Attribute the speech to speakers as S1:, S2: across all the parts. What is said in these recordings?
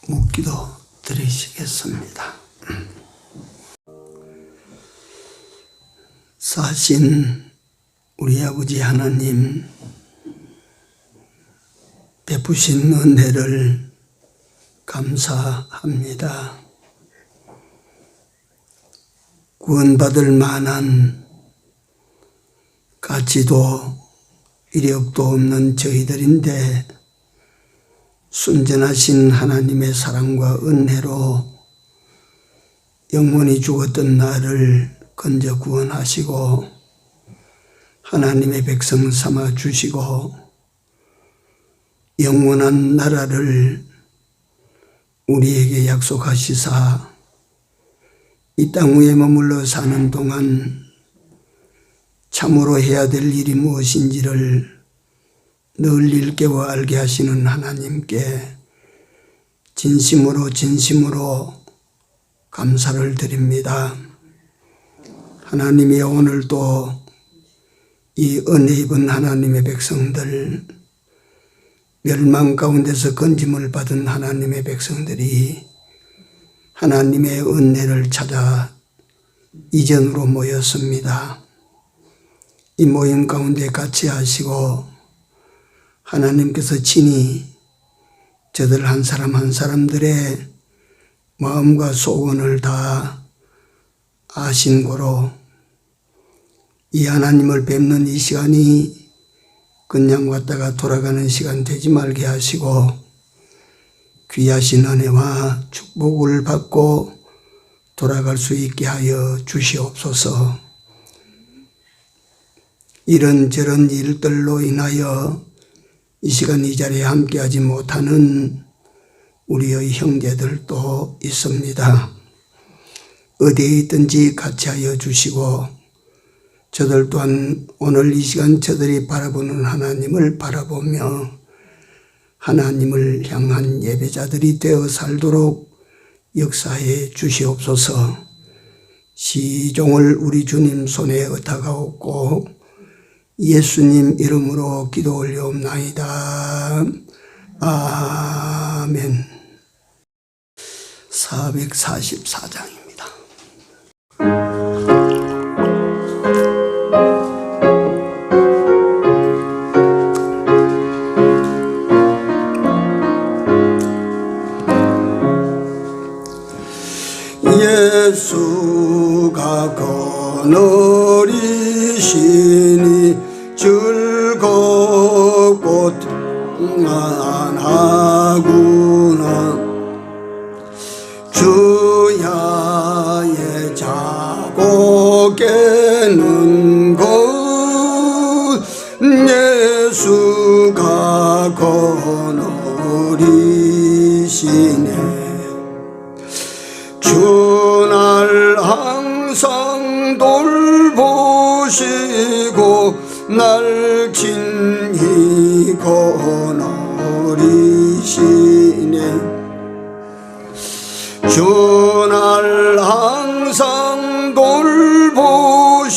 S1: 묵기도 드리시겠습니다. 사신 우리 아버지 하나님, 베푸신 은혜를 감사합니다. 구원받을 만한 가치도 이력도 없는 저희들인데 순전하신 하나님의 사랑과 은혜로 영원히 죽었던 나를 건져 구원하시고 하나님의 백성 삼아 주시고 영원한 나라를 우리에게 약속하시사 이 땅 위에 머물러 사는 동안 참으로 해야 될 일이 무엇인지를 늘 일깨워 알게 하시는 하나님께 진심으로 감사를 드립니다. 하나님이 오늘도 이 은혜 입은 하나님의 백성들, 멸망 가운데서 건짐을 받은 하나님의 백성들이 하나님의 은혜를 찾아 이전으로 모였습니다. 이 모임 가운데 같이 하시고 하나님께서 친히 저들 한 사람 한 사람들의 마음과 소원을 다 아신 고로 이 하나님을 뵙는 이 시간이 그냥 왔다가 돌아가는 시간 되지 말게 하시고 귀하신 은혜와 축복을 받고 돌아갈 수 있게 하여 주시옵소서. 이런저런 일들로 인하여 이 시간 이 자리에 함께하지 못하는 우리의 형제들도 있습니다. 어디에 있든지 같이 하여 주시고 저들 또한 오늘 이 시간 저들이 바라보는 하나님을 바라보며 하나님을 향한 예배자들이 되어 살도록 역사해 주시옵소서. 시종을 우리 주님 손에 의탁하옵고 예수님 이름으로 기도 올려옵나이다. 아멘. 444장입니다. 예수가 거느리시니 즐겁고 평안하구나. 주야의 자고 깨는 것 예수가 거느리시네. 주날 항상 돌보시고 날 친히 거느리시네. 주날 항상 돌보시고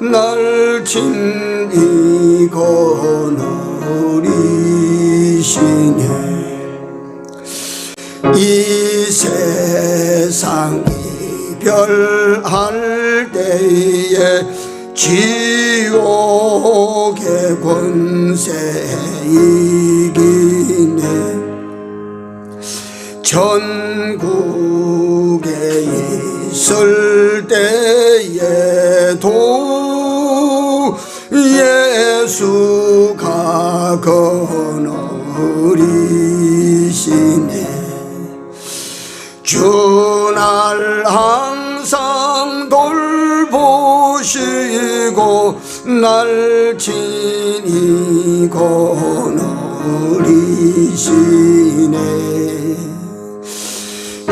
S1: 날 친히 거느리시네. 이 세상 이별할 때에 지옥의 권세 이기네. 천국에 있을 때에도 예수가 거느리시네. 주날 항상 돌보시고 날 친히 거느리시네.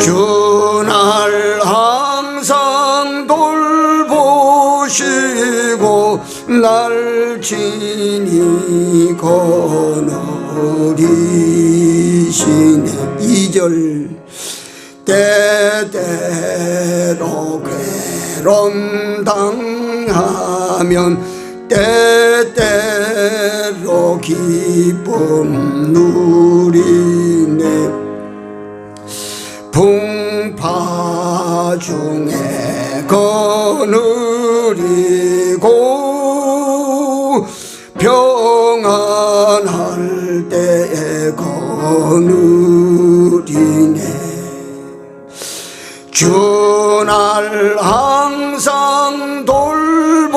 S1: 주날 항상 돌보시고 날 친히 거느리시네. 2절 때때로 괴로움 당하면 때때로 기쁨 누리네. 중에 거느리고 평안할 때에 거느리네. 주 날 항상 돌보시며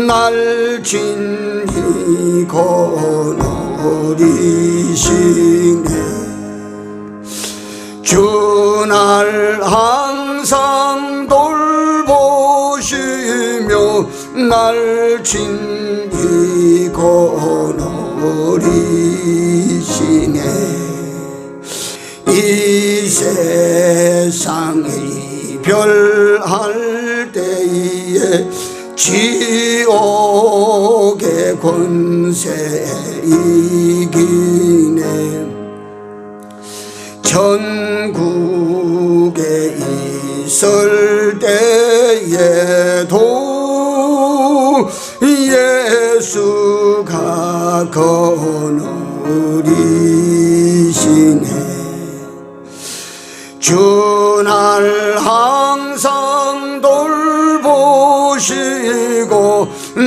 S1: 날 친히 거느리시네. 주 날 항상 돌보시며 날 친히 거느리시네. 이 세상이 별할 때에 지옥의 권세 이기네. 천국에 있을 때에도 예수가 거느리시네. 주 날 항상 돌보시고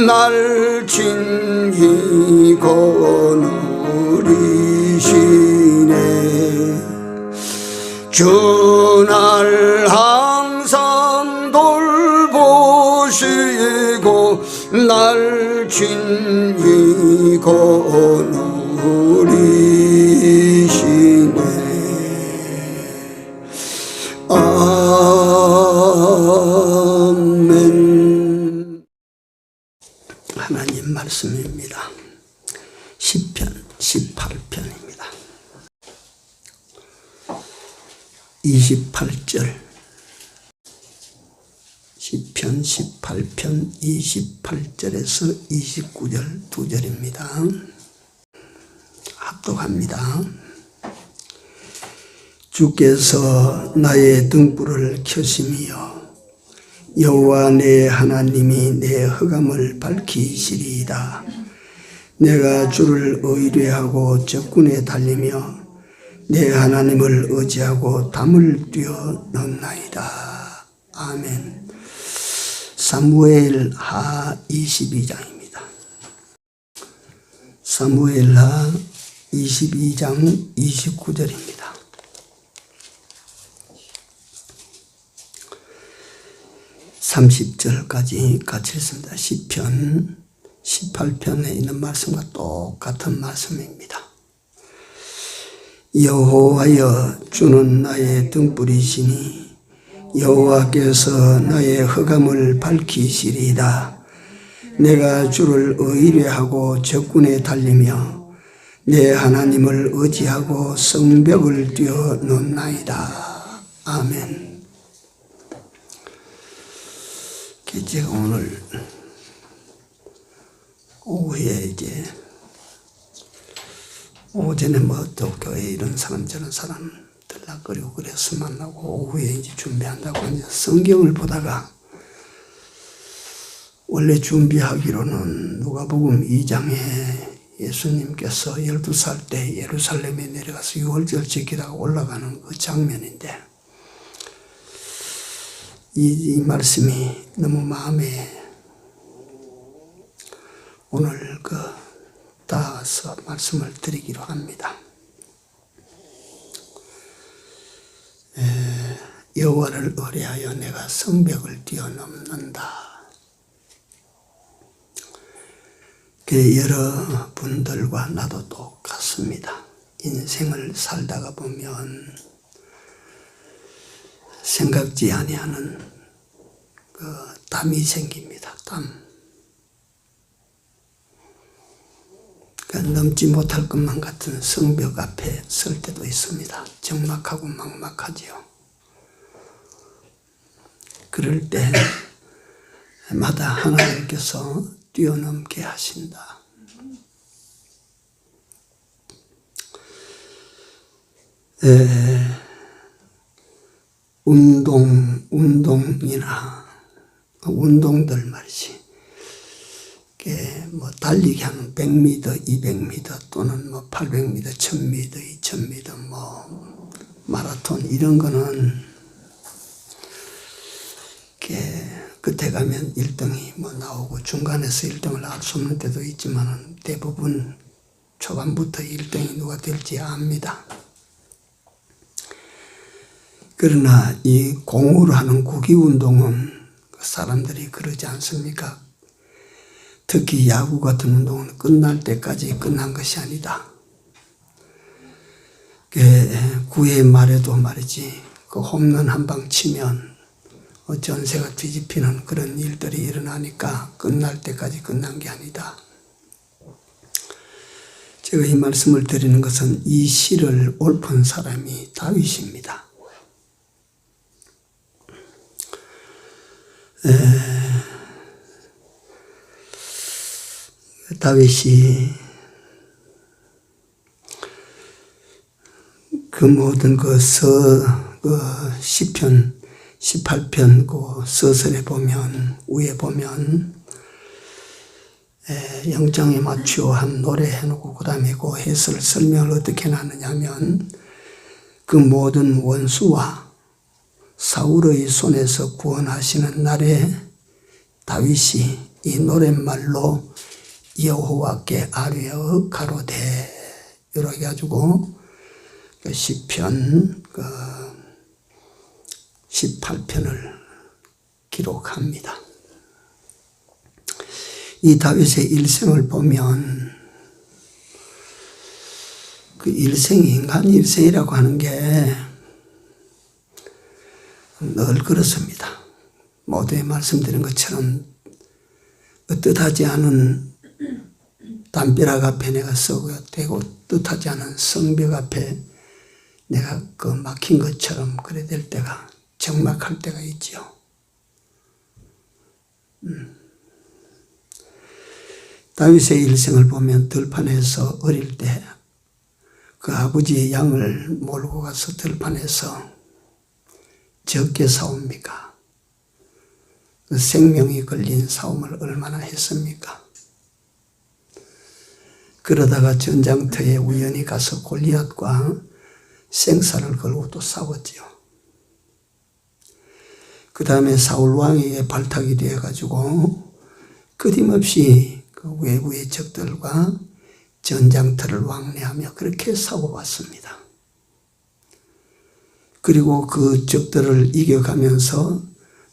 S1: 날 친히 거느리시네. 주 날 항상 돌보시고 날 친히 거느리시네. 아멘. 하나님 말씀입니다. 시편 18편입니다. 28절. 시편 18편 28절에서 29절 2절입니다. 합독합니다. 주께서 나의 등불을 켜심이여 여호와 내 하나님이 내 흑암을 밝히시리이다. 내가 주를 의뢰하고 적군에 달리며 내 하나님을 의지하고 담을 뛰어넘나이다. 아멘. 사무엘하 22장입니다. 사무엘하 22장 29절입니다. 30절까지 같이 읽습니다. 시편 18편에 있는 말씀과 똑같은 말씀입니다. 여호와여 주는 나의 등불이시니 여호와께서 나의 흑암을 밝히시리이다. 내가 주를 의뢰하고 적군에 달리며 내 하나님을 의지하고 성벽을 뛰어넘나이다. 아멘. 제가 오늘 오후에 오전에 또 교회 이런 사람 저런 사람 들락거리고 그래서 만나고 오후에 준비한다고 이제 성경을 보다가 원래 준비하기로는 누가복음 2장에 예수님께서 12살 때 예루살렘에 내려가서 유월절 지키다가 올라가는 그 장면인데 이 말씀이 너무 마음에 오늘 따서 말씀을 드리기로 합니다. 여호와를 의뢰하여 내가 성벽을 뛰어넘는다. 여러분들과 나도 똑같습니다. 인생을 살다가 보면 생각지 아니하는 땀이 생깁니다. 땀. 넘지 못할 것만 같은 성벽 앞에 설 때도 있습니다. 적막하고 막막하지요. 그럴 때마다 하나님께서 뛰어넘게 하신다. 운동들 말이지. 달리기 하는 100m, 200m 또는 800m, 1000m, 2000m, 마라톤 이런 거는 끝에 가면 1등이 뭐 나오고 중간에서 1등을 할 수 없는 때도 있지만 대부분 초반부터 1등이 누가 될지 압니다. 그러나 이 공으로 하는 국위운동은 사람들이 그러지 않습니까? 특히 야구 같은 운동은 끝날 때까지 끝난 것이 아니다. 9회 말에도 말이지, 그 홈런 한 방 치면 전세가 뒤집히는 그런 일들이 일어나니까 끝날 때까지 끝난 게 아니다. 제가 이 말씀을 드리는 것은 이 시를 읊은 사람이 다윗입니다. 다윗이 그 모든 시편 18편 그 서설에 보면, 위에 보면 영장에 맞추어 한 노래 해놓고 그 다음에 그 해설 설명을 어떻게 하느냐 하면, 그 모든 원수와 사울의 손에서 구원하시는 날에 다윗이 이 노랫말로 여호와께 아뢰어 가로되, 이렇게 해가지고 그 시편 18편을 기록합니다. 이 다윗의 일생을 보면 그 일생이 인간 일생이라고 하는 게 늘 그렇습니다. 모두에 말씀드린 것처럼 뜻하지 않은 담벼락 앞에 내가 서고야 되고 뜻하지 않은 성벽 앞에 내가 그 막힌 것처럼 그래 될 때가, 적막할 때가 있죠. 다윗의 일생을 보면 들판에서 어릴 때 그 아버지의 양을 몰고 가서 들판에서 적게 싸웁니까? 그 생명이 걸린 싸움을 얼마나 했습니까? 그러다가 전장터에 우연히 가서 골리앗과 생사를 걸고 또 싸웠지요. 그 다음에 사울 왕에게 발탁이 되어가지고 끊임없이 그 외부의 적들과 전장터를 왕래하며 그렇게 싸워왔습니다. 그리고 그 적들을 이겨가면서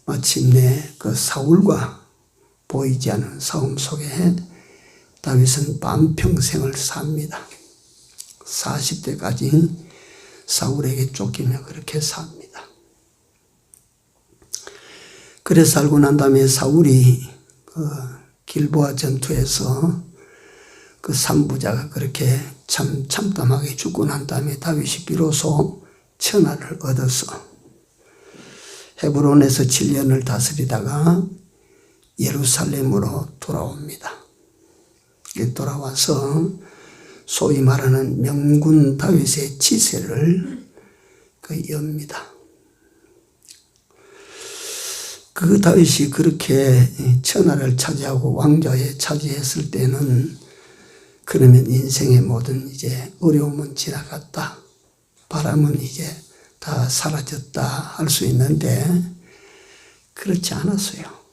S1: 마침내 그 사울과 보이지 않는 싸움 속에 다윗은 반평생을 삽니다. 40대까지 사울에게 쫓기며 그렇게 삽니다. 그래 살고 난 다음에 사울이 그 길보아 전투에서 그 삼부자가 그렇게 참담하게 죽고 난 다음에 다윗이 비로소 천하를 얻어서 헤브론에서 7년을 다스리다가 예루살렘으로 돌아옵니다. 돌아와서 소위 말하는 명군 다윗의 치세를 엽니다. 그 다윗이 그렇게 천하를 차지하고 왕좌에 차지했을 때는 그러면 인생의 모든 이제 어려움은 지나갔다, 바람은 이제 다 사라졌다 할 수 있는데 그렇지 않았어요.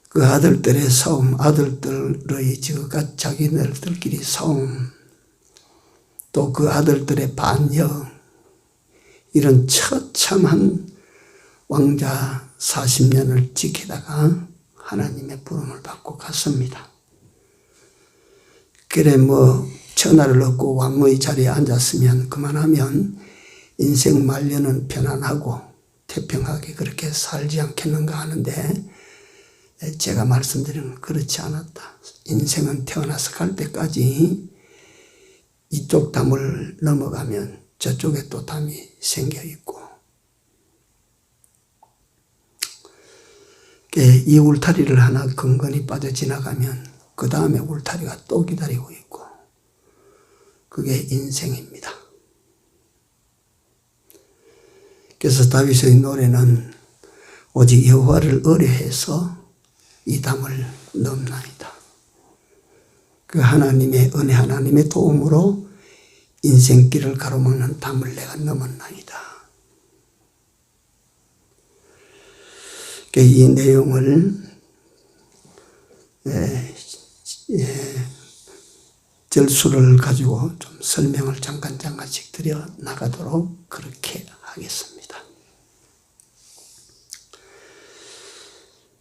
S1: 그 아들들의 싸움, 아들들의 자기네들끼리 싸움, 또 그 아들들의 반역, 이런 처참한 왕자 40년을 지키다가 하나님의 부름을 받고 갔습니다. 그래 천하를 얻고 왕의 자리에 앉았으면 그만하면 인생 말년은 편안하고 태평하게 그렇게 살지 않겠는가 하는데, 제가 말씀드리는 건 그렇지 않았다. 인생은 태어나서 갈 때까지 이쪽 담을 넘어가면 저쪽에 또 담이 생겨 있고, 이 울타리를 하나 근근히 빠져 지나가면 그 다음에 울타리가 또 기다리고 있고, 그게 인생입니다. 그래서 다윗의 노래는 오직 여호와를 의뢰해서 이 담을 넘나이다. 그 하나님의 은혜, 하나님의 도움으로 인생길을 가로막는 담을 내가 넘었나이다. 이 내용을 절수를 가지고 좀 설명을 잠깐씩 드려 나가도록 그렇게 하겠습니다.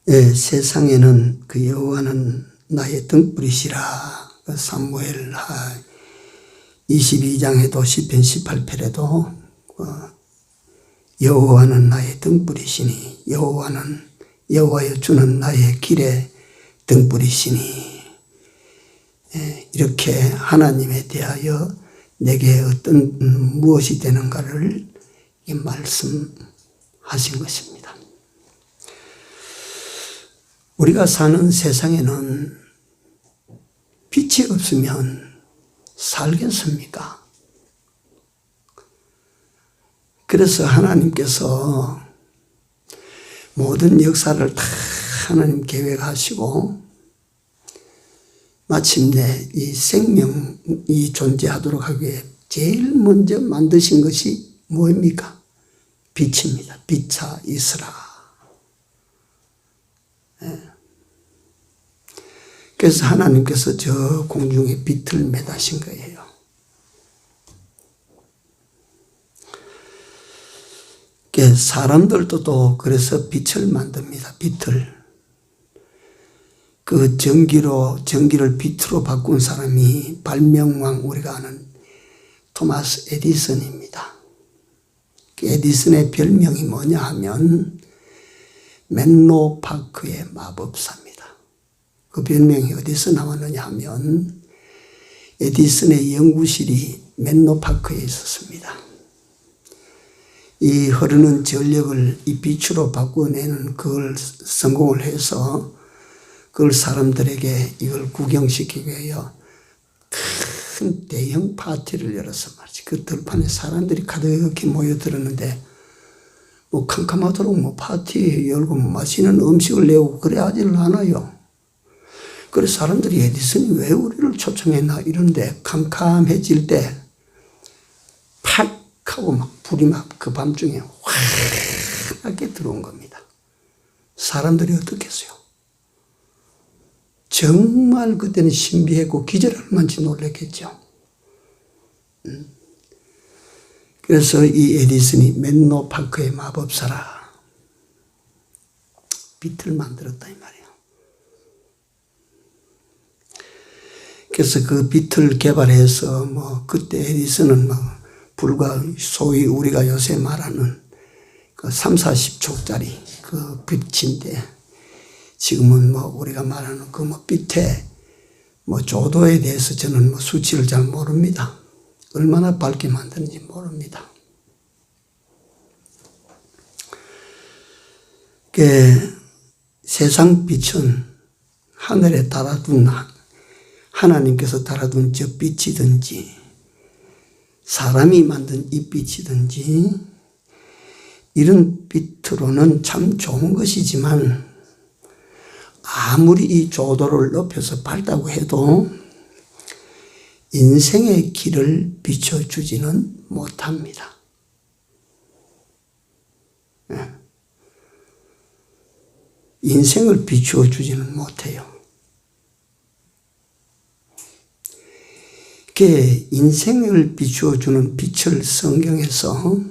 S1: 세상에는 그 여호와는 나의 등불이시라. 그 사무엘하 22장에도 시편 18편에도 여호와는 나의 등불이시니 여호와여 주는 나의 길의 등불이시니 이렇게 하나님에 대하여 내게 어떤 무엇이 되는가를 말씀하신 것입니다. 우리가 사는 세상에는 빛이 없으면 살겠습니까? 그래서 하나님께서 모든 역사를 다 하나님 계획하시고 마침내 이 생명이 존재하도록 하기 위해 제일 먼저 만드신 것이 뭐입니까? 빛입니다. 빛아 있으라. 그래서 하나님께서 저 공중에 빛을 매다신 거예요. 사람들도 또 그래서 빛을 만듭니다. 빛을. 그 전기를 빛으로 바꾼 사람이 발명왕 우리가 아는 토마스 에디슨입니다. 에디슨의 별명이 뭐냐 하면 맨로 파크의 마법사입니다. 그 별명이 어디서 나왔느냐 하면 에디슨의 연구실이 맨로 파크에 있었습니다. 이 흐르는 전력을 이 빛으로 바꿔내는 그걸 성공을 해서 그걸 사람들에게 이걸 구경시키기 위하여 큰 대형 파티를 열어서 말이지. 그 들판에 사람들이 가득히 모여들었는데 뭐 캄캄하도록 뭐 파티 열고 뭐 맛있는 음식을 내고 그래 하지를 않아요. 그래서 사람들이 에디슨이 왜 우리를 초청했나 이런데 캄캄해질 때 팍 하고 막 불이 막 그 밤중에 환하게 들어온 겁니다. 사람들이 어떻겠어요? 정말 그때는 신비했고 기절할 만치 놀랐겠죠. 그래서 이 에디슨이 맨로 파크의 마법사라 빛을 만들었다 이 말이에요. 그래서 그 빛을 개발해서 뭐 그때 에디슨은 뭐 불과 소위 우리가 요새 말하는 그 30-40초짜리 그 빛인데 지금은 뭐 우리가 말하는 그 뭐 빛의 뭐 조도에 대해서 저는 뭐 수치를 잘 모릅니다. 얼마나 밝게 만드는지 모릅니다. 세상 빛은 하늘에 달아둔 하나님께서 달아둔 저 빛이든지 사람이 만든 이 빛이든지 이런 빛으로는 참 좋은 것이지만 아무리 이 조도를 높여서 밝다고 해도 인생의 길을 비춰주지는 못합니다. 인생을 비추어주지는 못해요. 인생을 비추어주는 빛을 성경에서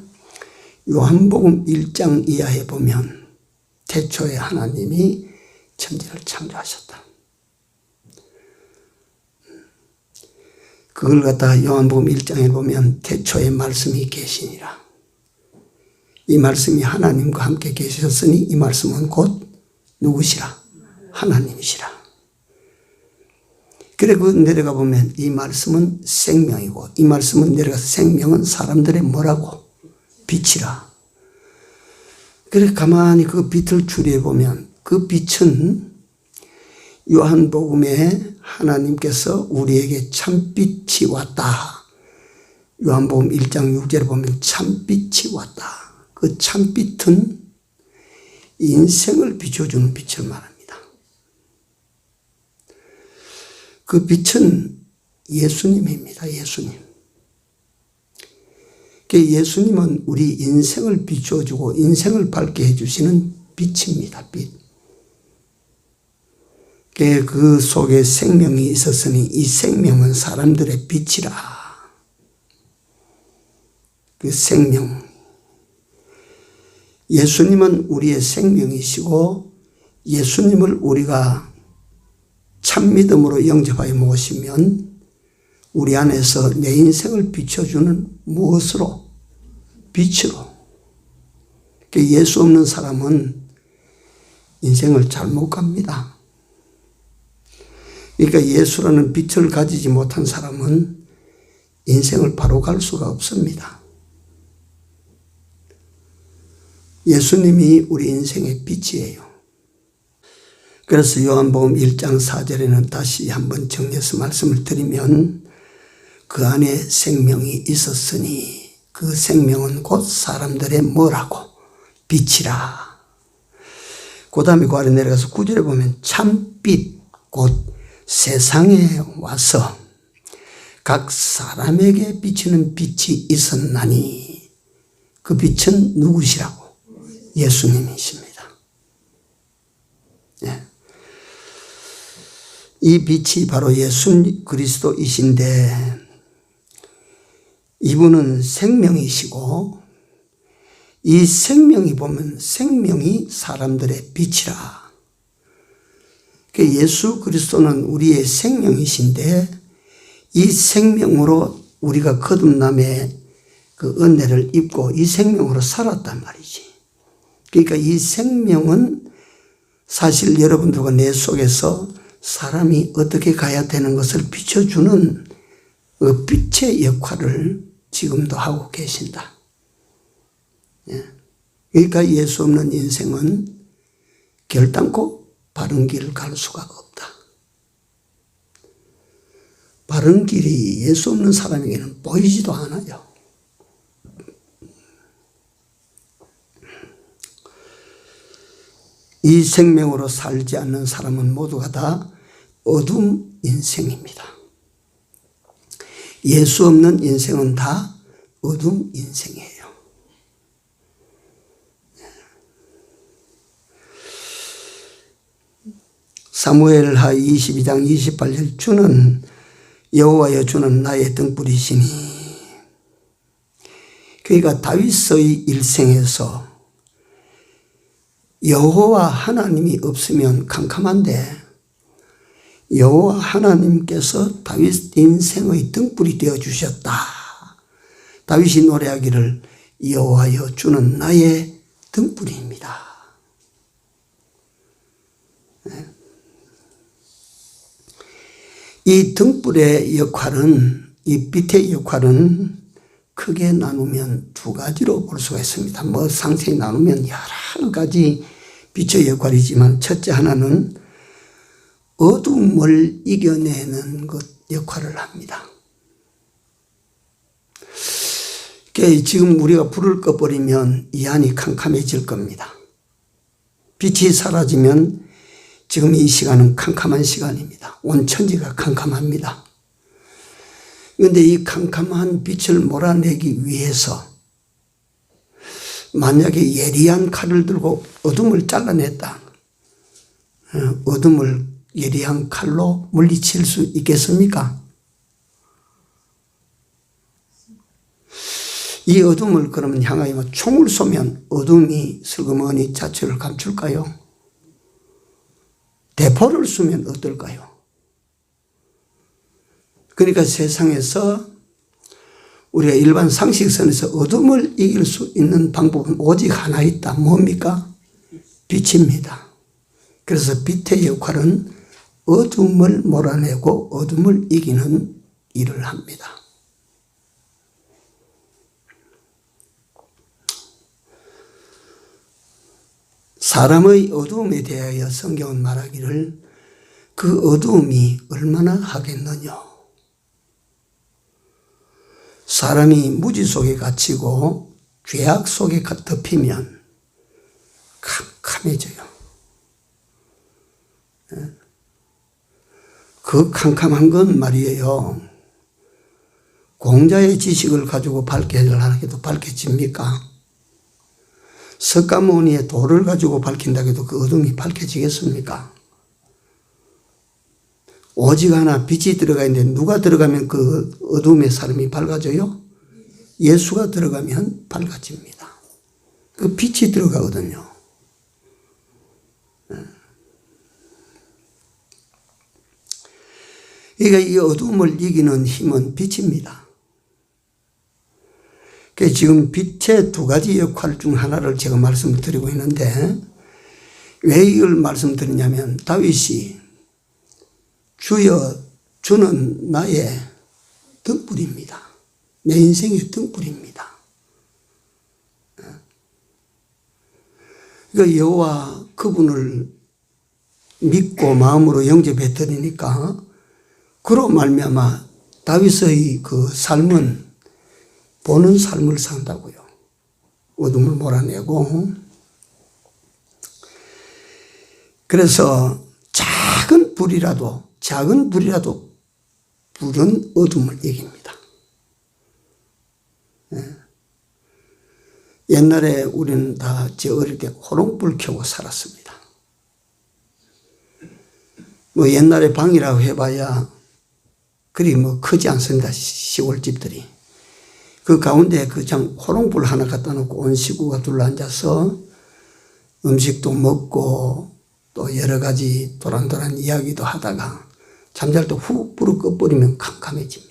S1: 요한복음 1장 이하에 보면 태초에 하나님이 천지를 창조하셨다. 그걸 갖다가 요한복음 1장에 보면 태초에 말씀이 계시니라. 이 말씀이 하나님과 함께 계셨으니 이 말씀은 곧 누구시라? 하나님이시라. 그래, 그 내려가 보면 이 말씀은 생명이고 이 말씀은 내려가서 생명은 사람들의 뭐라고? 빛이라. 그래, 가만히 그 빛을 추리해 보면 그 빛은 요한복음에 하나님께서 우리에게 참빛이 왔다. 요한복음 1장 6절에 보면 참빛이 왔다. 그 참빛은 인생을 비춰주는 빛을 말합니다. 그 빛은 예수님입니다. 예수님. 예수님은 우리 인생을 비춰주고 인생을 밝게 해주시는 빛입니다. 빛. 그 속에 생명이 있었으니 이 생명은 사람들의 빛이라. 그 생명. 예수님은 우리의 생명이시고 예수님을 우리가 참 믿음으로 영접하여 모시면 우리 안에서 내 인생을 비춰주는 무엇으로? 빛으로. 예수 없는 사람은 인생을 잘 못 갑니다. 그러니까 예수라는 빛을 가지지 못한 사람은 인생을 바로 갈 수가 없습니다. 예수님이 우리 인생의 빛이에요. 그래서 요한복음 1장 4절에는 다시 한번 정리해서 말씀을 드리면 그 안에 생명이 있었으니 그 생명은 곧 사람들의 뭐라고? 빛이라. 그 다음에 그 아래 내려가서 9절에 보면 참빛 곧 세상에 와서 각 사람에게 비치는 빛이 있었나니 그 빛은 누구시라고? 예수님이십니다. 네. 이 빛이 바로 예수 그리스도이신데 이분은 생명이시고 이 생명이 보면 생명이 사람들의 빛이라. 예수 그리스도는 우리의 생명이신데 이 생명으로 우리가 거듭남의 그 은혜를 입고 이 생명으로 살았단 말이지. 그러니까 이 생명은 사실 여러분들과 내 속에서 사람이 어떻게 가야 되는 것을 비춰주는 그 빛의 역할을 지금도 하고 계신다. 그러니까 예수 없는 인생은 결단코 바른 길을 갈 수가 없다. 바른 길이 예수 없는 사람에게는 보이지도 않아요. 이 생명으로 살지 않는 사람은 모두가 다 어둠 인생입니다. 예수 없는 인생은 다 어둠 인생이에요. 사무엘하 22장 28절 주는 여호와여 주는 나의 등불이시니. 그러니까 다윗의 일생에서 여호와 하나님이 없으면 캄캄한데 여호와 하나님께서 다윗 인생의 등불이 되어주셨다. 다윗이 노래하기를 여호와여 주는 나의 등불입니다. 이 등불의 역할은, 이 빛의 역할은 크게 나누면 두 가지로 볼 수가 있습니다. 상세히 나누면 여러 가지 빛의 역할이지만 첫째 하나는 어둠을 이겨내는 것 역할을 합니다. 지금 우리가 불을 꺼버리면 이 안이 캄캄해질 겁니다. 빛이 사라지면 지금 이 시간은 캄캄한 시간입니다. 온 천지가 캄캄합니다. 그런데 이 캄캄한 빛을 몰아내기 위해서 만약에 예리한 칼을 들고 어둠을 잘라냈다. 어둠을 예리한 칼로 물리칠 수 있겠습니까? 이 어둠을 그러면 향하여 총을 쏘면 어둠이 슬그머니 자취를 감출까요? 대포를 쏘면 어떨까요? 그러니까 세상에서 우리가 일반 상식선에서 어둠을 이길 수 있는 방법은 오직 하나 있다. 뭡니까? 빛입니다. 그래서 빛의 역할은 어둠을 몰아내고 어둠을 이기는 일을 합니다. 사람의 어두움에 대하여 성경은 말하기를 그 어두움이 얼마나 하겠느냐. 사람이 무지 속에 갇히고 죄악 속에 덮이면 캄캄해져요. 그 캄캄한 건 말이에요. 공자의 지식을 가지고 밝게 하려고 해도 밝혀집니까? 석가모니에 돌을 가지고 밝힌다 해도 그 어둠이 밝혀지겠습니까? 오직 하나 빛이 들어가 있는데 누가 들어가면 그 어둠의 사람이 밝아져요? 예수가 들어가면 밝아집니다. 그 빛이 들어가거든요. 그러니까 이 어둠을 이기는 힘은 빛입니다. 그래서 지금 빛의 두 가지 역할 중 하나를 제가 말씀드리고 있는데 왜 이걸 말씀드리냐면 다윗이 주여 주는 나의 등불입니다. 내 인생의 등불입니다. 그러니까 여호와 그분을 믿고 마음으로 영접해 드리니까 그로 말미암아 다윗의 그 삶은 보는 삶을 산다고요. 어둠을 몰아내고. 그래서 작은 불은 어둠을 이깁니다. 옛날에 우리는 다 제 어릴 때 호롱불 켜고 살았습니다. 뭐 옛날에 방이라고 해봐야 그리 뭐 크지 않습니다. 시골집들이. 그 가운데 그냥 호롱불 하나 갖다 놓고 온 식구가 둘러앉아서 음식도 먹고 또 여러 가지 도란도란 이야기도 하다가 잠잘 때 훅 불을 꺼버리면 캄캄해집니다.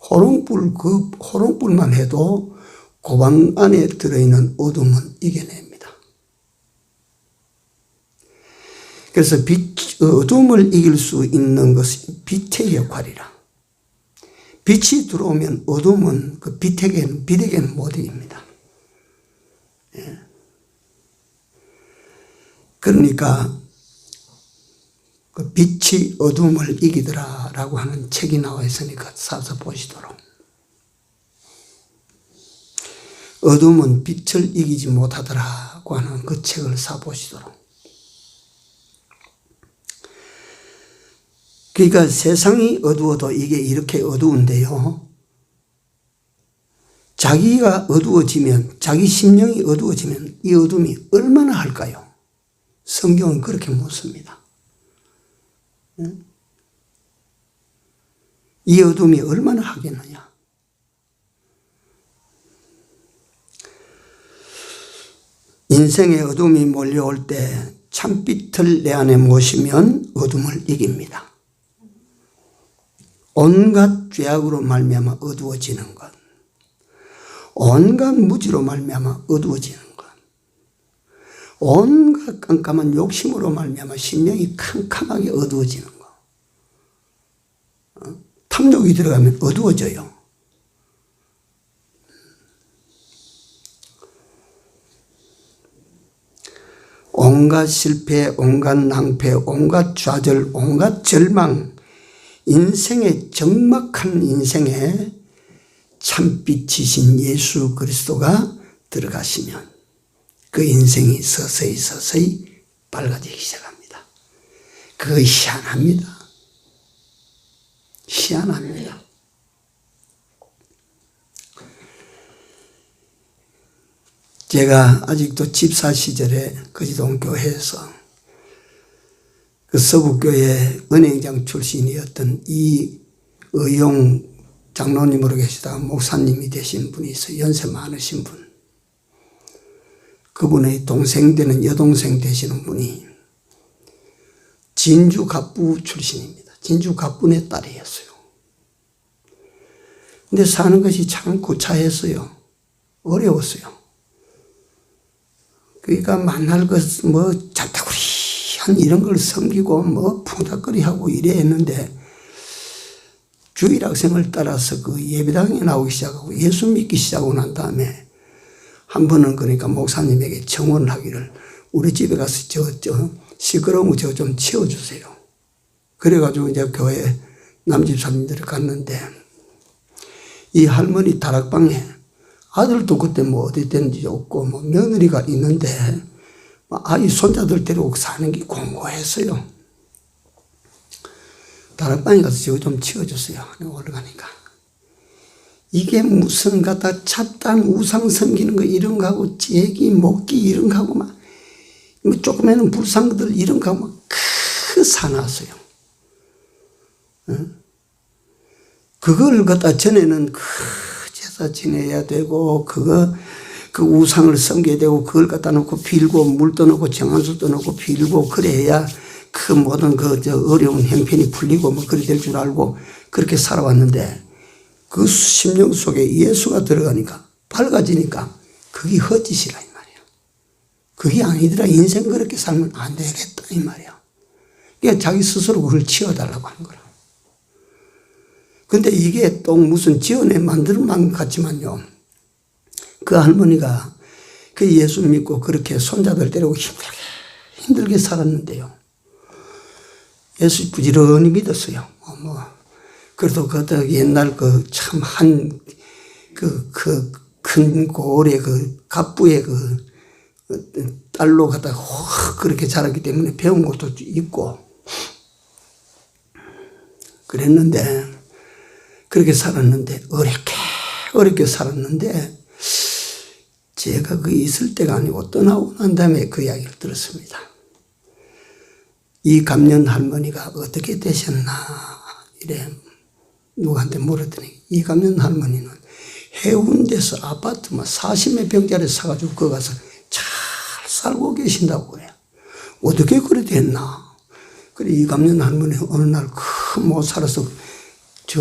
S1: 호롱불만 해도 그 방 안에 들어있는 어둠은 이겨냅니다. 그래서 어둠을 이길 수 있는 것은 빛의 역할이라. 빛이 들어오면 어둠은 그 빛에게는 못 이깁니다. 그러니까 그 빛이 어둠을 이기더라라고 하는 책이 나와 있으니까 사서 보시도록. 어둠은 빛을 이기지 못하더라고 하는 그 책을 사 보시도록. 그러니까 세상이 어두워도 이게 이렇게 어두운데요. 자기가 어두워지면, 자기 심령이 어두워지면 이 어둠이 얼마나 할까요? 성경은 그렇게 묻습니다. 이 어둠이 얼마나 하겠느냐? 인생의 어둠이 몰려올 때 참빛을 내 안에 모시면 어둠을 이깁니다. 온갖 죄악으로 말미암아 어두워지는 것, 온갖 무지로 말미암아 어두워지는 것, 온갖 깜깜한 욕심으로 말미암아 심령이 캄캄하게 어두워지는 것. 탐욕이 들어가면 어두워져요. 온갖 실패, 온갖 낭패, 온갖 좌절, 온갖 절망, 인생의 적막한 인생에 참빛이신 예수 그리스도가 들어가시면 그 인생이 서서히 밝아지기 시작합니다. 그거 희한합니다. 희한합니다. 제가 아직도 집사 시절에 거지동 교회에서 그 서북교회 은행장 출신이었던 이의용 장로님으로 계시다가 목사님이 되신 분이 있어요. 연세 많으신 분. 그분의 동생 되는 여동생 되시는 분이 진주 갑부 출신입니다. 진주 갑분의 딸이었어요. 근데 사는 것이 참 구차했어요. 어려웠어요. 그러니까 만날 것, 잡다구리한 이런 걸 섬기고, 풍닥거리하고 이래 했는데, 주일학생을 따라서 그 예배당에 나오기 시작하고 예수 믿기 시작하고 난 다음에, 한 번은 그러니까 목사님에게 청원을 하기를, 우리 집에 가서 시끄러운 거 좀 치워주세요. 그래가지고 이제 교회 남집사님들이 갔는데, 이 할머니 다락방에 아들도 그때 어디 있는지 없고, 며느리가 있는데, 아이 손자들 데리고 사는 게 공고했어요. 다락방에 가서 저거 좀 치워주세요. 올라가니까. 이게 무슨 갖다 잡단 우상 섬기는 거 이런 거하고 제기 먹기 이런 거하고 막 조그마한 불상들 이런 거하고 막 그 사놨어요. 그걸 갖다 전에는 그 제사 지내야 되고 그 우상을 섬겨야 되고 그걸 갖다 놓고 빌고 물 떠놓고 정한수 떠놓고 빌고 그래야 그 모든 어려운 형편이 풀리고 뭐 그렇게 될 줄 알고 그렇게 살아왔는데 그 심령 속에 예수가 들어가니까 밝아지니까 그게 헛짓이라 이 말이야. 그게 아니더라. 인생 그렇게 살면 안 되겠다 이 말이야. 그러니까 자기 스스로 그걸 지어달라고 하는 거라. 근데 이게 또 무슨 지어내 만드는 만 같지만요. 그 할머니가 그 예수 믿고 그렇게 손자들 데리고 힘들게 살았는데요. 예수 부지런히 믿었어요. 그래도 그 옛날 그 참 큰 고을의 그 갑부의 그 딸로 갖다가 그렇게 자랐기 때문에 배운 것도 있고 그랬는데 그렇게 살았는데 어렵게 살았는데 제가 그 있을 때가 아니고 떠나고 난 다음에 그 이야기를 들었습니다. 이 감년 할머니가 어떻게 되셨나 이래 누구한테 물었더니 이 감년 할머니는 해운대에서 아파트 40몇 평짜리 사가지고 거기 가서 잘 살고 계신다고 그래요. 어떻게 그래 됐나. 그래 이 감년 할머니 어느 날 큰 못 살아서 저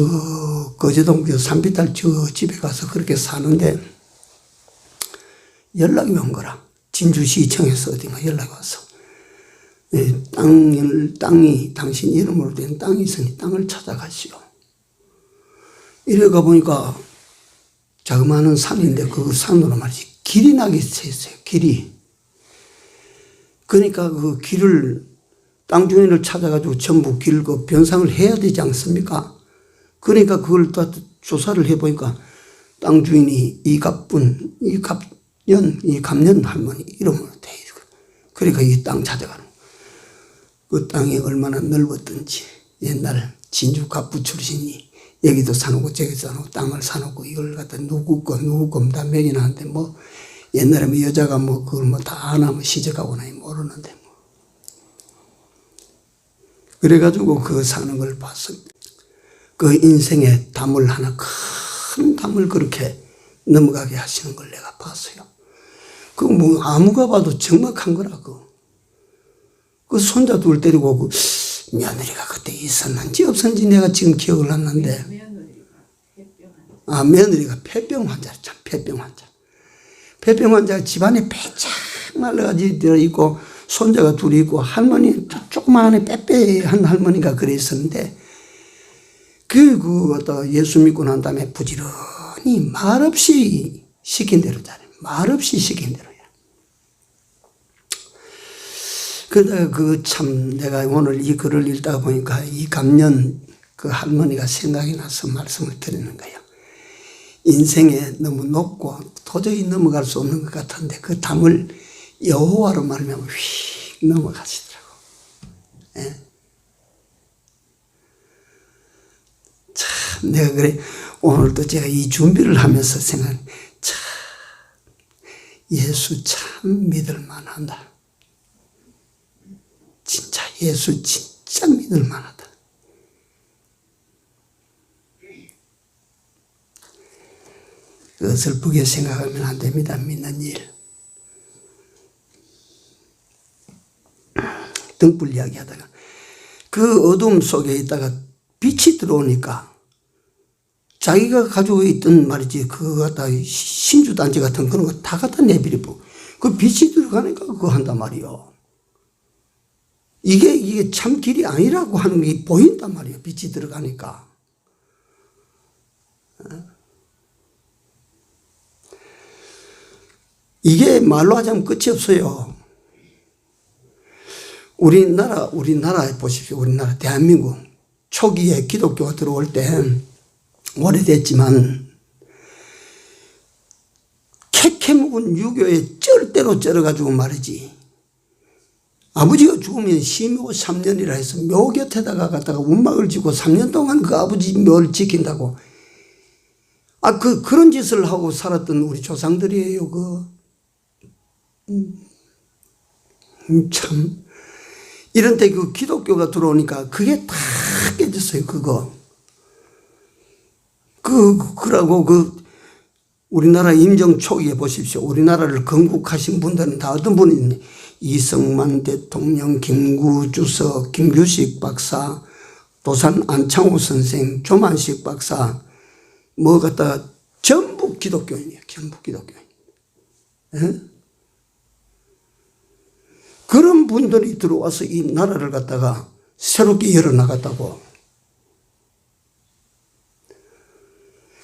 S1: 거제동 산비탈 저 집에 가서 그렇게 사는데 연락이 온 거라. 진주시청에서 어딘가 연락이 왔어. 네, 땅이 당신 이름으로 된 땅이 있으니 땅을 찾아가시오. 이래 가보니까 자그마한 산인데 그 산으로 말이지 길이 나게 돼 있어요. 길이. 그러니까 그 길을 땅 주인을 찾아가지고 전부 길 그 변상을 해야 되지 않습니까? 그러니까 그걸 다 조사를 해보니까 땅 주인이 이 감년 할머니 이름으로 돼 있고 그러니까 이 땅 찾아가는 그 땅이 얼마나 넓었던지 옛날 진주 갑부 출신이 여기도 사놓고 저기도 사놓고 땅을 사놓고 이걸 갖다 누구 거 다 매기나는데 뭐 옛날에 뭐 여자가 뭐 그걸 뭐 다 안 하면 시집가고 나니 모르는데 뭐 그래가지고 그 사는 걸 봤어. 그 인생의 담을 하나 큰 담을 그렇게 넘어가게 하시는 걸 내가 봤어요. 그 뭐 아무가 봐도 정확한 거라고. 그 손자 둘 데리고 그 며느리가 그때 있었는지 없었는지 내가 지금 기억을 안 나는데. 며느리가 폐병 환자, 참 폐병 환자. 폐병 환자 집안에 배짝 말라가지고 들어있고 손자가 둘이 있고 할머니 조그마한 빼빼한 할머니가 그래 있었는데 그거 예수 믿고 난 다음에 부지런히 말없이 시킨 대로 잘해. 말없이 시킨 대로 해. 그러다가 그 참 내가 오늘 이 글을 읽다가 보니까 이 감년 그 할머니가 생각이 나서 말씀을 드리는 거예요. 인생에 너무 높고 도저히 넘어갈 수 없는 것 같은데 그 담을 여호와로 말하면 휙 넘어가시더라고. 예? 참 내가 그래 오늘도 제가 이 준비를 하면서 생각 참 예수 참 믿을 만하다. 진짜 예수 진짜 믿을 만하다. 그 슬프게 생각하면 안 됩니다. 믿는 일. 등불 이야기하다가 그 어둠 속에 있다가 빛이 들어오니까 자기가 가지고 있던 말이지 그거 갖다 신주단지 같은 그런 거 다 갖다 내버리고 그 빛이 들어가니까 그거 한단 말이요. 이게 참 길이 아니라고 하는 게 보인단 말이에요. 빛이 들어가니까. 이게 말로 하자면 끝이 없어요. 우리나라 보십시오. 우리나라 대한민국 초기에 기독교가 들어올 때 오래됐지만 캐캐 묵은 유교에 절대로 쩔어가지고 말이지. 아버지가 죽으면 시묘 3년이라 해서 묘 곁에다가 갖다가 운막을 짓고 3년 동안 그 아버지 묘를 지킨다고 그런 짓을 하고 살았던 우리 조상들이에요, 참. 이런데 기독교가 들어오니까 그게 다 깨졌어요, 그거. 그러고 우리나라 임정 초기에 보십시오. 우리나라를 건국하신 분들은 다 어떤 분이 이승만 대통령, 김구주석, 김규식 박사, 도산 안창호 선생, 조만식 박사, 전부 기독교인이에요. 전부 기독교인. 예? 그런 분들이 들어와서 이 나라를 갖다가 새롭게 열어나갔다고.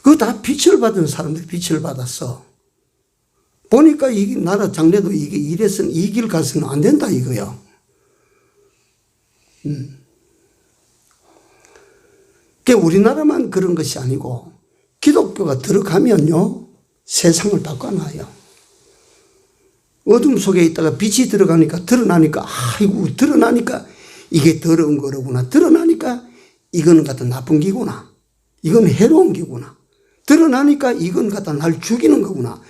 S1: 그거 다 빛을 받은 사람들이 빛을 받았어. 보니까 이 나라 장래도 이게 이래서는 이 길 가서는 안 된다 이거야. 그러니까 우리나라만 그런 것이 아니고 기독교가 들어가면요 세상을 바꿔놔요. 어둠 속에 있다가 빛이 들어가니까 드러나니까 드러나니까 이게 더러운 거로구나. 드러나니까 이거는 갖다 나쁜 기구나. 이건 해로운 기구나. 드러나니까 이건 갖다 날 죽이는 거구나.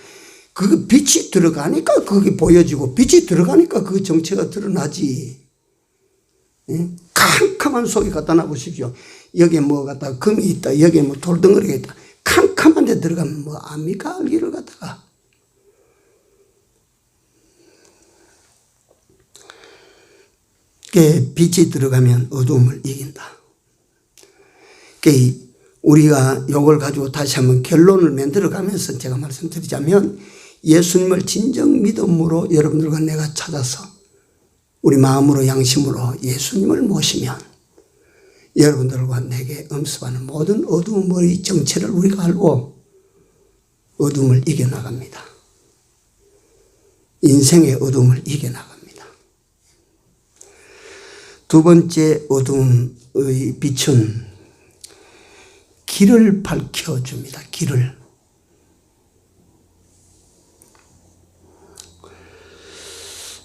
S1: 그 빛이 들어가니까 그게 보여지고 빛이 들어가니까 그 정체가 드러나지. 예? 캄캄한 속에 갖다 놔보십시오. 여기에 갖다 금이 있다. 여기에 돌덩어리가 있다. 캄캄한 데 들어가면 압니까? 알기를 갖다가. 빛이 들어가면 어두움을 이긴다. 우리가 이걸 가지고 다시 한번 결론을 만들어가면서 제가 말씀드리자면 예수님을 진정 믿음으로 여러분들과 내가 찾아서 우리 마음으로 양심으로 예수님을 모시면 여러분들과 내게 엄습하는 모든 어두움의 정체를 우리가 알고 어둠을 이겨나갑니다. 인생의 어둠을 이겨나갑니다. 두 번째 어둠의 빛은 길을 밝혀줍니다.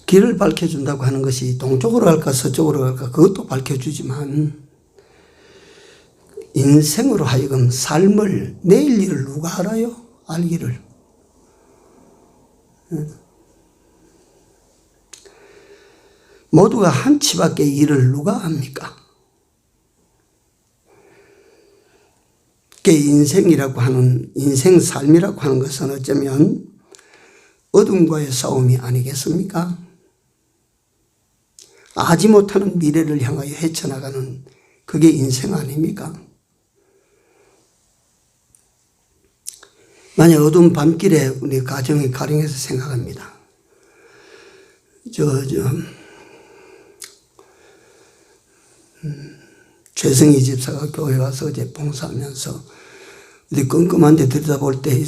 S1: 길을 밝혀준다고 하는 것이 동쪽으로 갈까 서쪽으로 갈까 그것도 밝혀주지만 인생으로 하여금 삶을 내일 일을 누가 알아요? 알기를. 모두가 한 치밖에 일을 누가 압니까? 인생이라고 하는 인생 삶이라고 하는 것은 어쩌면 어둠과의 싸움이 아니겠습니까? 아지 못하는 미래를 향하여 헤쳐나가는 그게 인생 아닙니까? 만약 어두운 밤길에 우리 가정의 가령에서 생각합니다. 최성희 집사가 교회 와서 어제 봉사하면서 어디 끔끔한 데 들여다볼 때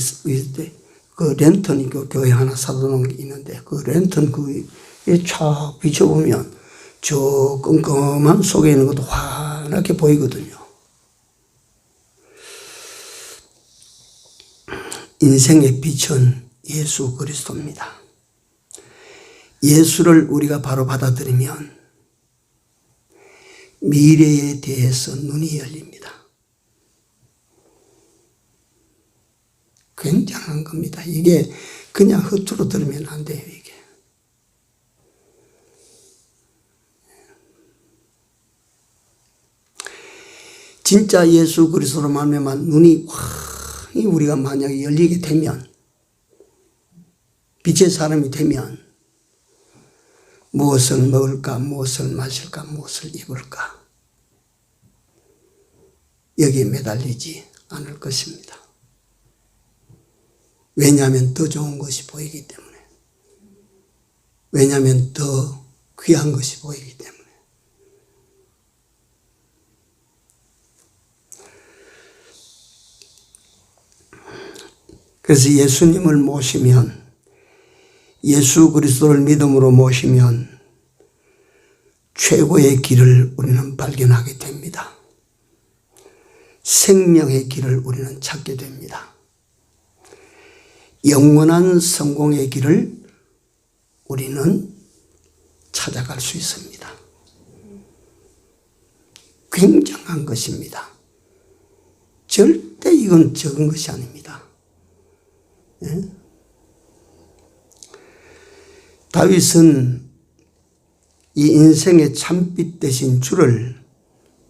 S1: 그 랜턴이 그 교회 하나 사다 놓은 게 있는데 그 랜턴 그에 촥 비춰보면 저 끔끔한 속에 있는 것도 환하게 보이거든요. 인생의 빛은 예수 그리스도입니다. 예수를 우리가 바로 받아들이면 미래에 대해서 눈이 열립니다. 굉장한 겁니다. 이게 그냥 허투루 들으면 안 돼요, 이게. 진짜 예수 그리스도로 말미암아 눈이 환히 우리가 만약에 열리게 되면 빛의 사람이 되면 무엇을 먹을까, 무엇을 마실까, 무엇을 입을까 여기에 매달리지 않을 것입니다. 왜냐하면 더 좋은 것이 보이기 때문에. 왜냐하면 더 귀한 것이 보이기 때문에. 그래서 예수님을 모시면, 예수 그리스도를 믿음으로 모시면 최고의 길을 우리는 발견하게 됩니다. 생명의 길을 우리는 찾게 됩니다. 영원한 성공의 길을 우리는 찾아갈 수 있습니다. 굉장한 것입니다. 절대 이건 적은 것이 아닙니다. 예? 다윗은 이 인생의 참빛 대신 주를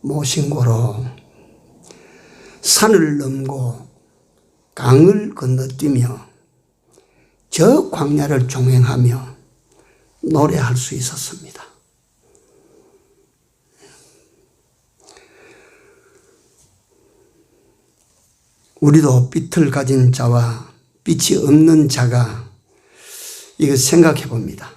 S1: 모신 고로 산을 넘고 강을 건너뛰며 저 광야를 종행하며 노래할 수 있었습니다. 우리도 빛을 가진 자와 빛이 없는 자가 이거 생각해 봅니다.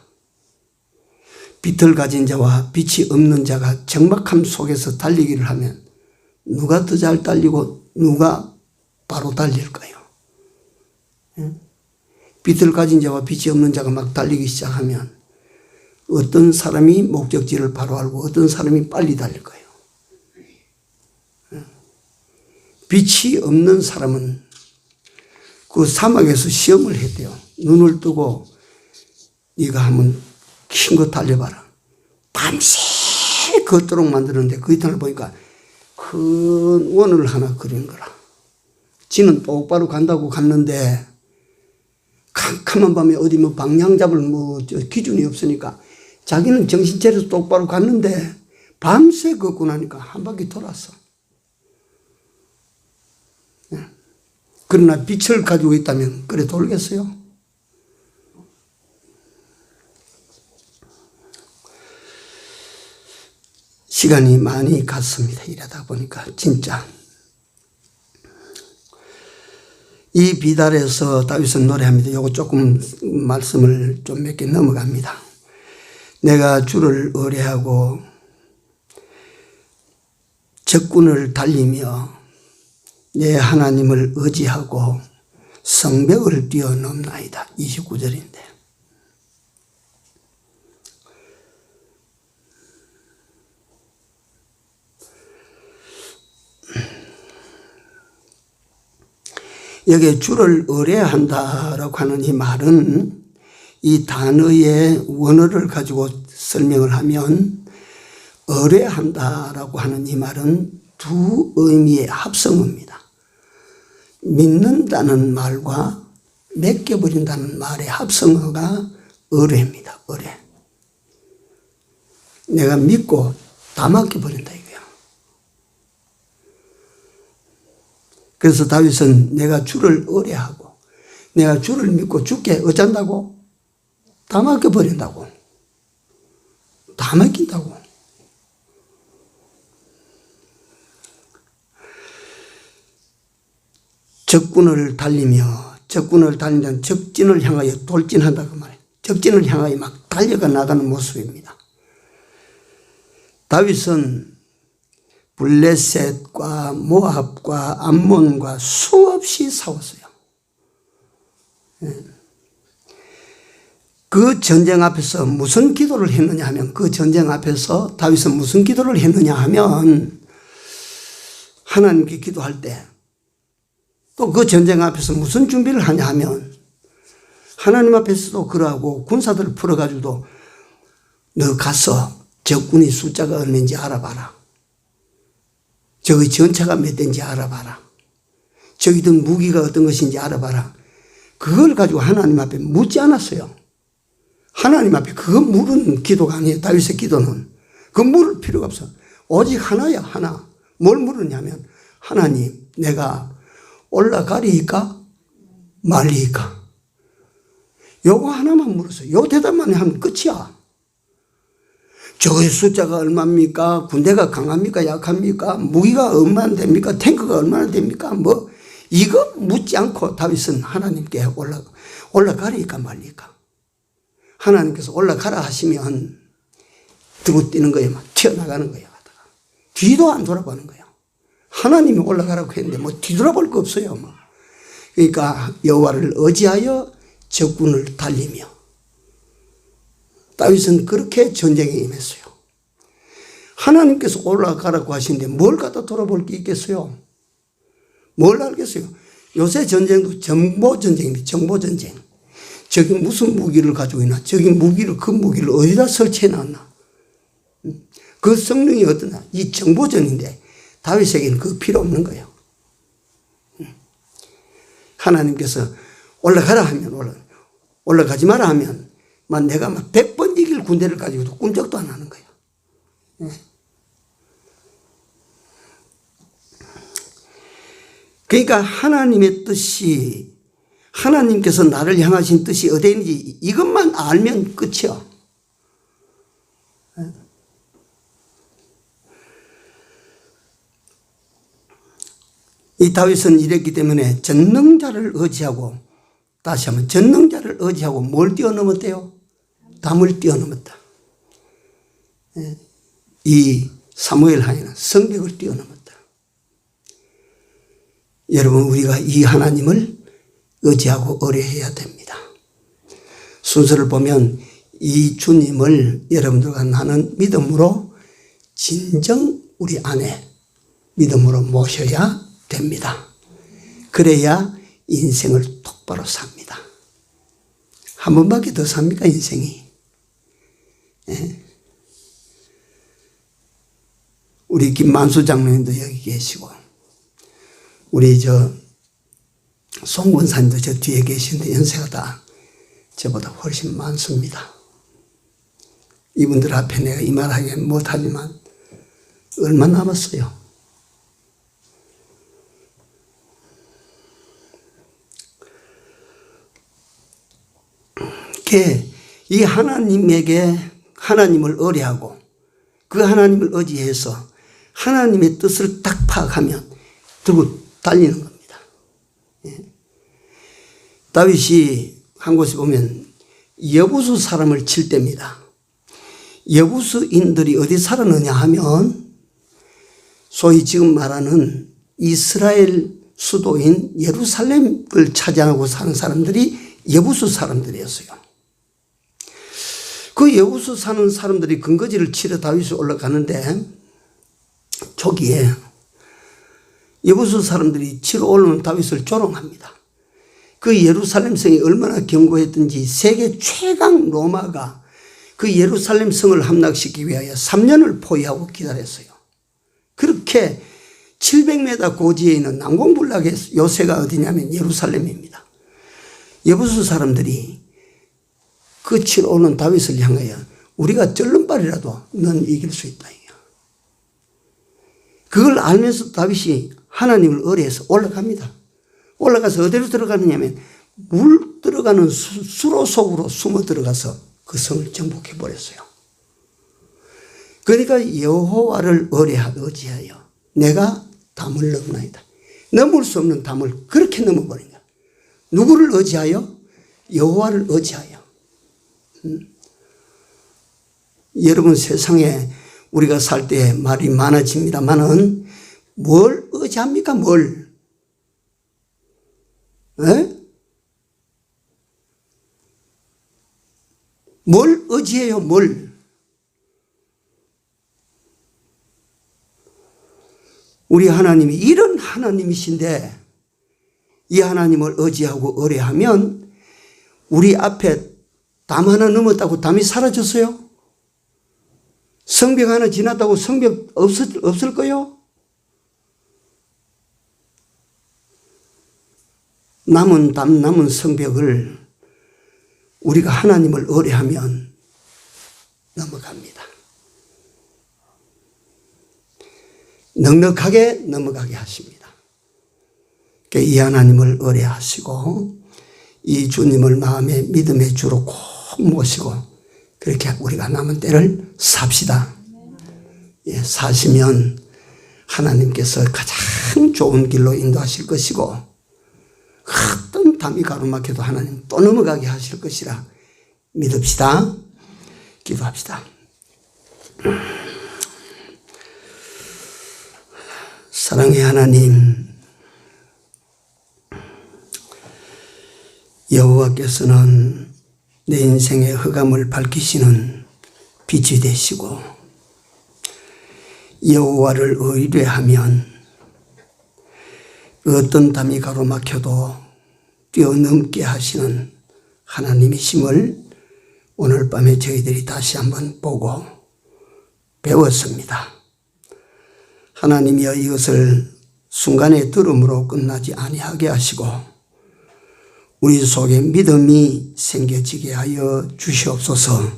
S1: 빛을 가진 자와 빛이 없는 자가 적막함 속에서 달리기를 하면 누가 더 잘 달리고 누가 바로 달릴까요? 빛을 가진 자와 빛이 없는 자가 막 달리기 시작하면 어떤 사람이 목적지를 바로 알고 어떤 사람이 빨리 달릴까요? 빛이 없는 사람은 그 사막에서 시험을 했대요. 눈을 뜨고 네가 한번 긴 거 달려봐라. 밤새 걷도록 만드는데 그 이튿날 보니까 큰 원을 하나 그린 거라. 지는 똑바로 간다고 갔는데 캄캄한 밤에 어디 뭐 방향 잡을 기준이 없으니까 자기는 정신 차려서 똑바로 갔는데 밤새 걷고 나니까 한 바퀴 돌았어. 그러나 빛을 가지고 있다면 그래 돌겠어요? 시간이 많이 갔습니다. 이러다 보니까 진짜. 이 비달에서 다윗은 노래합니다. 요거 조금 말씀을 좀 몇 개 넘어갑니다. 내가 주를 의뢰하고 적군을 달리며 내 하나님을 의지하고 성벽을 뛰어넘나이다. 29절인데. 여기에 주를 의뢰한다라고 하는 이 말은 이 단어의 원어를 가지고 설명을 하면 의뢰한다라고 하는 이 말은 두 의미의 합성어입니다. 믿는다는 말과 맡겨버린다는 말의 합성어가 의뢰입니다. 의뢰. 내가 믿고 다 맡겨버린다 이거야. 그래서 다윗은 내가 주를 의뢰하고 내가 주를 믿고 주께 어쩐다고? 다 맡겨버린다고. 다 맡긴다고. 적군을 달리며 적군을 달린다는 적진을 향하여 돌진한다 그 말이에요. 적진을 향하여 막 달려가 나가는 모습입니다. 다윗은 블레셋과 모압과 암몬과 수없이 싸웠어요. 그 전쟁 앞에서 무슨 기도를 했느냐 하면 그 전쟁 앞에서 다윗은 무슨 기도를 했느냐 하면 하나님께 기도할 때 또 그 전쟁 앞에서 무슨 준비를 하냐 하면 하나님 앞에서도 그러하고 군사들을 풀어가지고도 너 가서 적군의 숫자가 얼마인지 알아봐라. 저기 전차가 몇 대인지 알아봐라. 저기들 무기가 어떤 것인지 알아봐라. 그걸 가지고 하나님 앞에 묻지 않았어요. 하나님 앞에 그거 물은 기도가 아니에요. 다윗의 기도는. 그 물을 필요가 없어. 오직 하나야 하나. 뭘 물으냐면 하나님 내가 올라가리이까 말리이까. 요거 하나만 물었어요. 요 대답만 하면 끝이야. 저의 숫자가 얼마입니까? 군대가 강합니까? 약합니까? 무기가 얼마나 됩니까? 탱크가 얼마나 됩니까? 뭐 이거 묻지 않고 다윗은 하나님께 올라가리이까 말리이까. 하나님께서 올라가라 하시면 등을 뛰는 거예요. 막 튀어나가는 거예요. 뒤도 안 돌아보는 거예요. 하나님이 올라가라고 했는데 뭐 뒤돌아볼 거 없어요. 뭐. 그러니까 여호와를 의지하여 적군을 달리며 다윗은 그렇게 전쟁에 임했어요. 하나님께서 올라가라고 하시는데 뭘 갖다 돌아볼 게 있겠어요? 뭘 알겠어요? 요새 전쟁도 정보전쟁입니다. 정보전쟁. 저기 무슨 무기를 가지고 있나? 저기 무기를, 그 무기를 어디다 설치해 놨나? 그 성능이 어떠냐? 이 정보전인데 다윗에게는 그 필요 없는 거예요. 하나님께서 올라가라 하면 올라가지 마라 하면 내가 100번 이길 군대를 가지고도 꿈쩍도 안 하는 거예요. 그러니까 하나님의 뜻이, 하나님께서 나를 향하신 뜻이 어디에 있는지 이것만 알면 끝이야. 이 다윗은 이랬기 때문에 전능자를 의지하고, 다시 한번 전능자를 의지하고 뭘 뛰어넘었대요? 담을 뛰어넘었다. 이 사무엘 하에는 성벽을 뛰어넘었다. 여러분, 우리가 이 하나님을 의지하고 의뢰해야 됩니다. 순서를 보면 이 주님을 여러분들과 나는 믿음으로 진정 우리 안에 믿음으로 모셔야 됩니다. 그래야 인생을 똑바로 삽니다. 한 번밖에 더 삽니까, 인생이? 우리 김만수 장로님도 여기 계시고, 우리 송권사님도 저 뒤에 계시는데 연세가 다 저보다 훨씬 많습니다. 이분들 앞에 내가 이 말하기는 못하지만 얼마 남았어요? 이 하나님에게 하나님을 의뢰하고 그 하나님을 의지해서 하나님의 뜻을 딱 파악하면 들고 달리는 겁니다. 다윗이 한 곳에 보면 여부수 사람을 칠 때입니다. 여부수인들이 어디 살았느냐 하면 소위 지금 말하는 이스라엘 수도인 예루살렘을 차지하고 사는 사람들이 여부수 사람들이었어요. 그 여부수 사는 사람들이 근거지를 치러 다윗이 올라가는데 초기에 여부수 사람들이 치러 올라오는 다윗을 조롱합니다. 그 예루살렘 성이 얼마나 견고했던지 세계 최강 로마가 그 예루살렘 성을 함락시키기 위하여 3년을 포위하고 기다렸어요. 그렇게 700m 고지에 있는 난공불락의 요새가 어디냐면 예루살렘입니다. 여부수 사람들이 그 치러 오는 다윗을 향하여 우리가 절름발이라도 넌 이길 수 있다. 그걸 알면서 다윗이 하나님을 의뢰해서 올라갑니다. 올라가서 어디로 들어가느냐면 물 들어가는 수로 속으로 숨어 들어가서 그 성을 정복해 버렸어요. 그러니까 여호와를 의지하여 내가 담을 넘나이다. 넘을 수 없는 담을 그렇게 넘어버린 거야. 누구를 의지하여? 여호와를 의지하여. 여러분, 세상에 우리가 살 때 말이 많아집니다만은 뭘 의지합니까? 뭘? 뭘 의지해요? 뭘? 우리 하나님이 이런 하나님이신데 이 하나님을 의지하고 의뢰하면 우리 앞에 담 하나 넘었다고 담이 사라졌어요? 성벽 하나 지났다고 성벽 없을 거요? 남은 담, 남은 성벽을 우리가 하나님을 의뢰하면 넘어갑니다. 넉넉하게 넘어가게 하십니다. 그러니까 이 하나님을 의뢰하시고 이 주님을 마음의 믿음의 주로 꼭 모시고 그렇게 우리가 남은 때를 삽시다. 사시면 하나님께서 가장 좋은 길로 인도하실 것이고 어떤 담이 가로막혀도 하나님 또 넘어가게 하실 것이라 믿읍시다. 기도합시다. 사랑의 하나님, 여호와께서는 내 인생의 흑암을 밝히시는 빛이 되시고 여호와를 의뢰하면 어떤 담이 가로막혀도 뛰어넘게 하시는 하나님이심을 오늘 밤에 저희들이 다시 한번 보고 배웠습니다. 하나님이여, 이것을 순간의 들음으로 끝나지 아니하게 하시고 우리 속에 믿음이 생겨지게 하여 주시옵소서.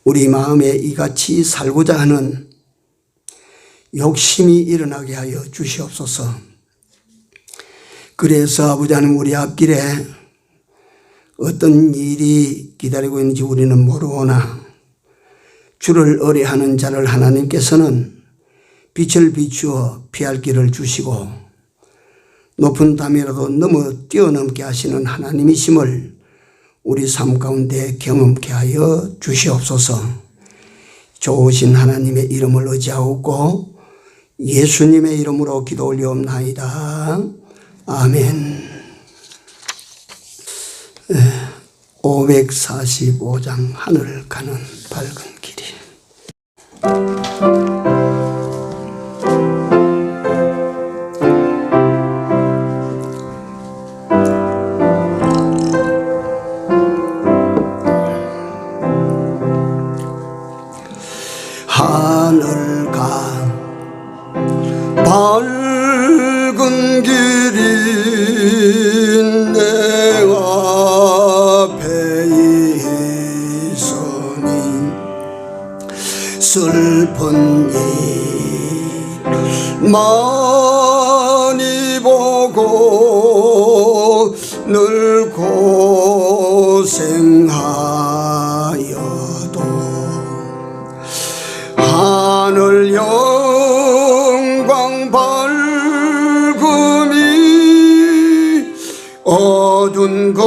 S1: 우리 마음에 이같이 살고자 하는 욕심이 일어나게 하여 주시옵소서. 그래서 아버지 하나님, 우리 앞길에 어떤 일이 기다리고 있는지 우리는 모르오나 주를 의뢰하는 자를 하나님께서는 빛을 비추어 피할 길을 주시고 높은 담이라도 넘어 뛰어넘게 하시는 하나님이심을 우리 삶 가운데 경험케 하여 주시옵소서. 좋으신 하나님의 이름을 의지하고 예수님의 이름으로 기도 올리옵나이다. 아멘. 545장 하늘을 가는 밝은 길이. 하늘가 밝은 길이 내 앞에 있으니 슬픈 일 많이 보고 늘 고생하여도 하늘 영광 밝음이 어두운 그늘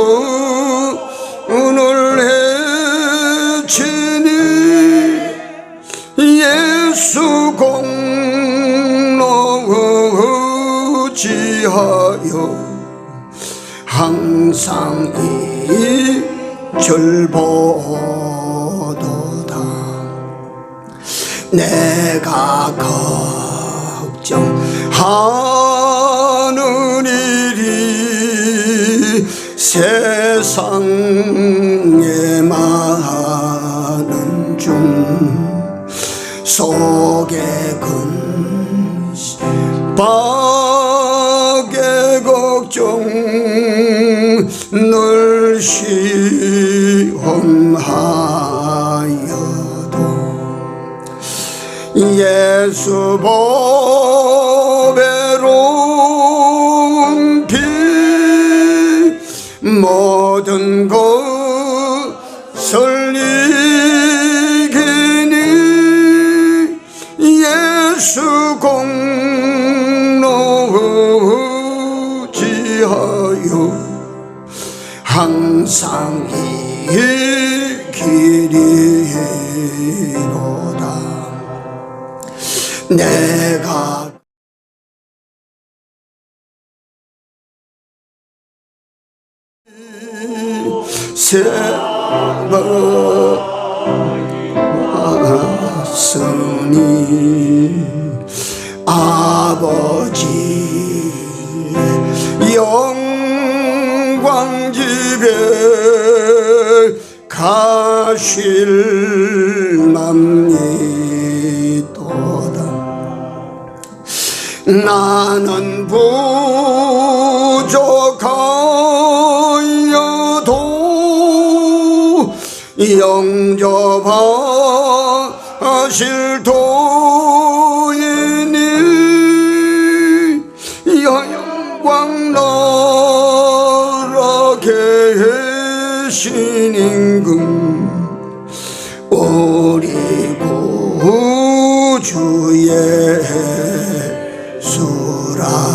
S1: 헤치니 예수 공로 의지하여 항상 이 절 보도다. 내가 걱정하는 일이 세상에 많은 중 속에 근박의 걱정 늘 시험하여도 예수 보배로운 피 모든 것을 이기니 예수 공로 의지하여 항상 이 길이로다. 내가 세워왔으니 아버지 영광 집에 가실 맘이도다. 나는 부족하여도 영접하실 도인이 영광 나라 계신 임금 우리 구주 예수라.